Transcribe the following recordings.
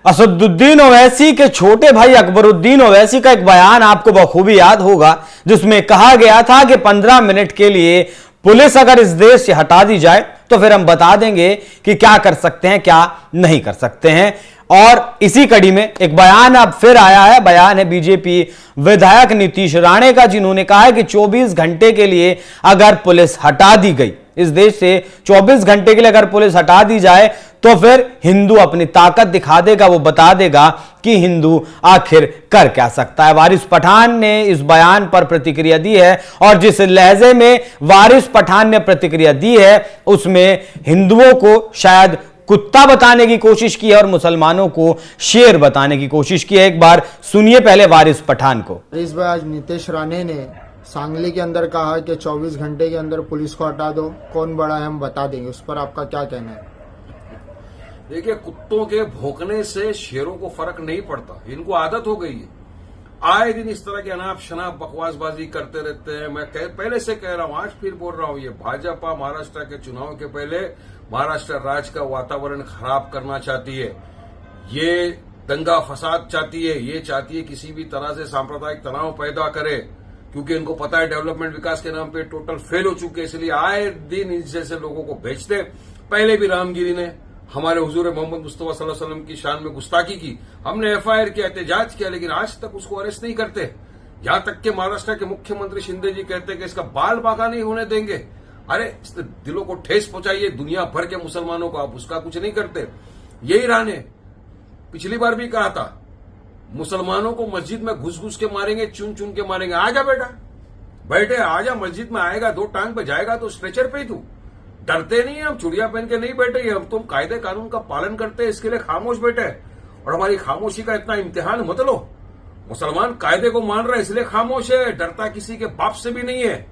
असदुद्दीन ओवैसी के छोटे भाई अकबरुद्दीन ओवैसी का एक बयान आपको बखूबी याद होगा, जिसमें कहा गया था कि 15 मिनट के लिए पुलिस अगर इस देश से हटा दी जाए तो फिर हम बता देंगे कि क्या कर सकते हैं, क्या नहीं कर सकते हैं। और इसी कड़ी में एक बयान अब फिर आया है। बयान है बीजेपी विधायक नीतीश राणे का, जिन्होंने कहा है कि 24 घंटे के लिए अगर पुलिस हटा दी गई इस देश से, 24 घंटे के लिए अगर पुलिस हटा दी जाए तो फिर हिंदू अपनी ताकत दिखा देगा, वो बता देगा कि हिंदू आखिर कर क्या सकता है। वारिस पठान ने इस बयान पर प्रतिक्रिया दी है और जिस लहजे में वारिस पठान ने प्रतिक्रिया दी है उसमें हिंदुओं को शायद कुत्ता बताने की कोशिश की है और मुसलमानों को शेर बताने की कोशिश की है। एक बार सुनिए पहले वारिस पठान को। इस बार आज नीतीश राणे ने सांगली के अंदर कहा कि 24 घंटे के अंदर पुलिस को हटा दो, कौन बड़ा है हम बता देंगे, उस पर आपका क्या कहना है? देखिए, कुत्तों के भौंकने से शेरों को फर्क नहीं पड़ता, इनको आदत हो गई है। आए दिन इस तरह की अनाप शनाप बकवासबाजी करते रहते हैं। मैं पहले से कह रहा हूं, आज फिर बोल रहा हूं, ये भाजपा महाराष्ट्र के चुनाव के पहले महाराष्ट्र राज्य का वातावरण खराब करना चाहती है। ये दंगा फसाद चाहती है, ये चाहती है किसी भी तरह से सांप्रदायिक तनाव पैदा करे, क्योंकि इनको पता है डेवलपमेंट विकास के नाम पे टोटल फेल हो चुके हैं। इसलिए आए दिन इस जैसे लोगों को भेजते। पहले भी रामगिरी ने हमारे हुजूर मोहम्मद मुस्तफा सल्लल्लाहु अलैहि वसल्लम की शान में गुस्ताखी की, हमने एफआईआर किया, एहतजाज किया, लेकिन आज तक उसको अरेस्ट नहीं करते। यहां तक कि महाराष्ट्र के मुख्यमंत्री शिंदे जी कहते हैं कि इसका बाल बाका नहीं होने देंगे। अरे दिलों को ठेस पहुंचाइए दुनिया भर के मुसलमानों को, आप उसका कुछ नहीं करते। यही राणे पिछली बार भी कहा था, मुसलमानों को मस्जिद में घुस घुस के मारेंगे, चुन चुन के मारेंगे। आजा बेटा, बैठे आजा, मस्जिद में आएगा, 2 टांग पे जाएगा तो स्ट्रेचर पे ही तू। डरते नहीं है, हम चुड़िया पहन के नहीं बैठे, हम तुम कायदे कानून का पालन करते हैं, इसके लिए खामोश बैठे। और हमारी खामोशी का इतना इम्तिहान मत लो। मुसलमान कायदे को मान रहा है इसलिए खामोश है, डरता किसी के बाप से भी नहीं है।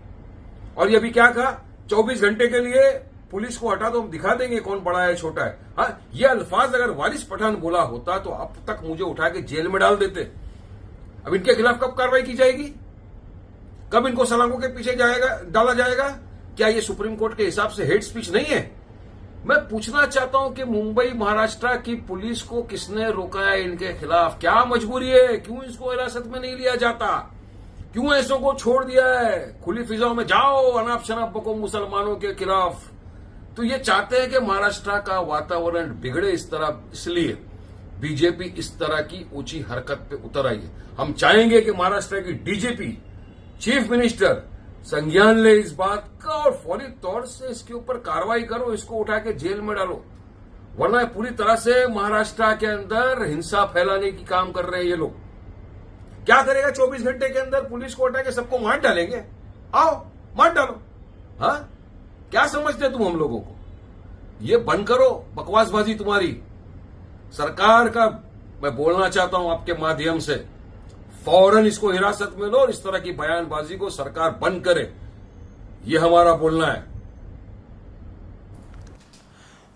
और ये भी क्या कहा, 24 घंटे के लिए पुलिस को हटा दो, हम दिखा देंगे कौन बड़ा है छोटा है। हाँ, ये अल्फाज अगर वारिस पठान बोला होता तो अब तक मुझे उठा के जेल में डाल देते। अब इनके खिलाफ कब कार्रवाई की जाएगी, कब इनको सलाखों के पीछे डाला जाएगा? क्या ये सुप्रीम कोर्ट के हिसाब से हेट स्पीच नहीं है? मैं पूछना चाहता हूं कि मुंबई महाराष्ट्र की पुलिस को किसने रोका है इनके खिलाफ? क्या मजबूरी है? क्यों इसको हिरासत में नहीं लिया जाता? क्यों ऐसों को छोड़ दिया है? खुली फिजाओं में जाओ, अनाप शनाप बको मुसलमानों के खिलाफ। तो ये चाहते हैं कि महाराष्ट्र का वातावरण बिगड़े इस तरह, इसलिए बीजेपी इस तरह की ऊंची हरकत पे उतर आई है। हम चाहेंगे कि महाराष्ट्र की डीजीपी, चीफ मिनिस्टर संज्ञान ले इस बात का और फौरी तौर से इसके ऊपर कार्रवाई करो, इसको उठा के जेल में डालो, वरना पूरी तरह से महाराष्ट्र के अंदर हिंसा फैलाने की काम कर रहे हैं ये लोग। क्या करेगा 24 घंटे के अंदर? पुलिस को हटा के सबको मार डालेंगे? आओ मार डालो। हाँ, क्या समझते तुम हम लोगों को? ये बंद करो बकवासबाजी तुम्हारी। सरकार का मैं बोलना चाहता हूं आपके माध्यम से, फौरन इसको हिरासत में लो और इस तरह की बयानबाजी को सरकार बंद करे, ये हमारा बोलना है।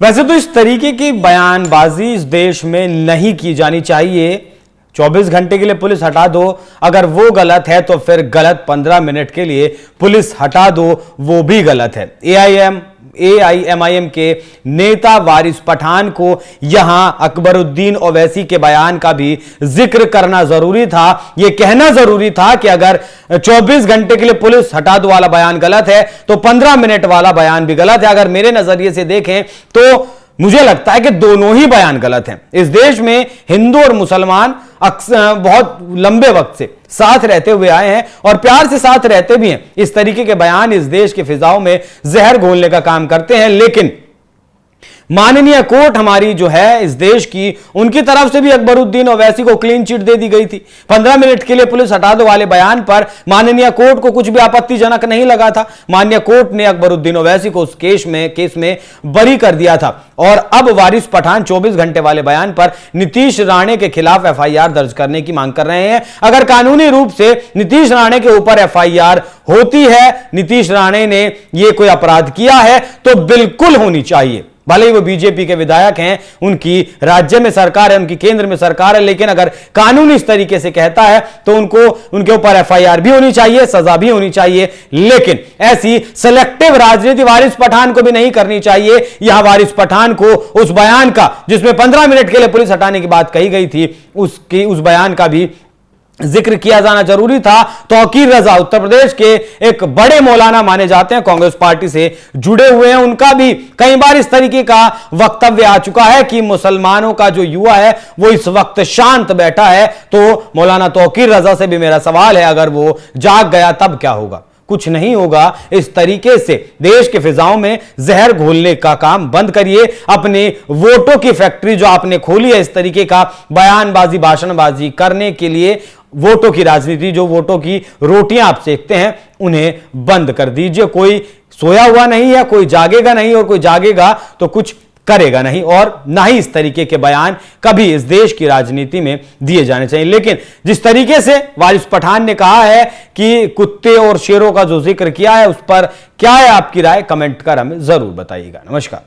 वैसे तो इस तरीके की बयानबाजी इस देश में नहीं की जानी चाहिए। 24 घंटे के लिए पुलिस हटा दो, अगर वो गलत है तो फिर गलत 15 मिनट के लिए पुलिस हटा दो, वो भी गलत है। एआईएमआईएम के नेता वारिस पठान को यहां अकबरुद्दीन ओवैसी के बयान का भी जिक्र करना जरूरी था। यह कहना जरूरी था कि अगर 24 घंटे के लिए पुलिस हटा दो वाला बयान गलत है तो 15 मिनट वाला बयान भी गलत है। अगर मेरे नजरिए से देखें तो मुझे लगता है कि दोनों ही बयान गलत हैं। इस देश में हिंदू और मुसलमान बहुत लंबे वक्त से साथ रहते हुए आए हैं और प्यार से साथ रहते भी हैं। इस तरीके के बयान इस देश की फिजाओं में जहर घोलने का काम करते हैं। लेकिन माननीय कोर्ट हमारी जो है इस देश की, उनकी तरफ से भी अकबरुद्दीन ओवैसी को क्लीन चिट दे दी गई थी। 15 मिनट के लिए पुलिस हटा दो वाले बयान पर माननीय कोर्ट को कुछ भी आपत्तिजनक नहीं लगा था। माननीय कोर्ट ने अकबरुद्दीन ओवैसी को उस केस में बरी कर दिया था। और अब वारिस पठान 24 घंटे वाले बयान पर नीतीश राणे के खिलाफ एफआईआर दर्ज करने की मांग कर रहे हैं। अगर कानूनी रूप से नीतीश राणे के ऊपर एफआईआर होती है, नीतीश राणे ने यह कोई अपराध किया है तो बिल्कुल होनी चाहिए। भले ही वो बीजेपी के विधायक हैं, उनकी राज्य में सरकार है, उनकी केंद्र में सरकार है, लेकिन अगर कानून इस तरीके से कहता है तो उनके ऊपर एफआईआर भी होनी चाहिए, सजा भी होनी चाहिए। लेकिन ऐसी सेलेक्टिव राजनीति वारिस पठान को भी नहीं करनी चाहिए। यह वारिस पठान को उस बयान का, जिसमें 15 मिनट के लिए पुलिस हटाने की बात कही गई थी, उस बयान का भी जिक्र किया जाना जरूरी था। तौकीर रजा उत्तर प्रदेश के एक बड़े मौलाना माने जाते हैं, कांग्रेस पार्टी से जुड़े हुए हैं, उनका भी कई बार इस तरीके का वक्तव्य आ चुका है कि मुसलमानों का जो युवा है वो इस वक्त शांत बैठा है। तो मौलाना तौकीर रजा से भी मेरा सवाल है, अगर वो जाग गया तब क्या होगा? कुछ नहीं होगा। इस तरीके से देश के फिजाओं में जहर घोलने का काम बंद करिए। अपने वोटों की फैक्ट्री जो आपने खोली है इस तरीके का बयानबाजी, भाषणबाजी करने के लिए, वोटों की राजनीति, जो वोटों की रोटियां आप सेकते हैं, उन्हें बंद कर दीजिए। कोई सोया हुआ नहीं है, कोई जागेगा नहीं, और कोई जागेगा तो कुछ करेगा नहीं, और ना ही इस तरीके के बयान कभी इस देश की राजनीति में दिए जाने चाहिए। लेकिन जिस तरीके से वारिस पठान ने कहा है कि कुत्ते और शेरों का जो जिक्र किया है, उस पर क्या है आपकी राय? कमेंट कर हमें जरूर बताइएगा। नमस्कार।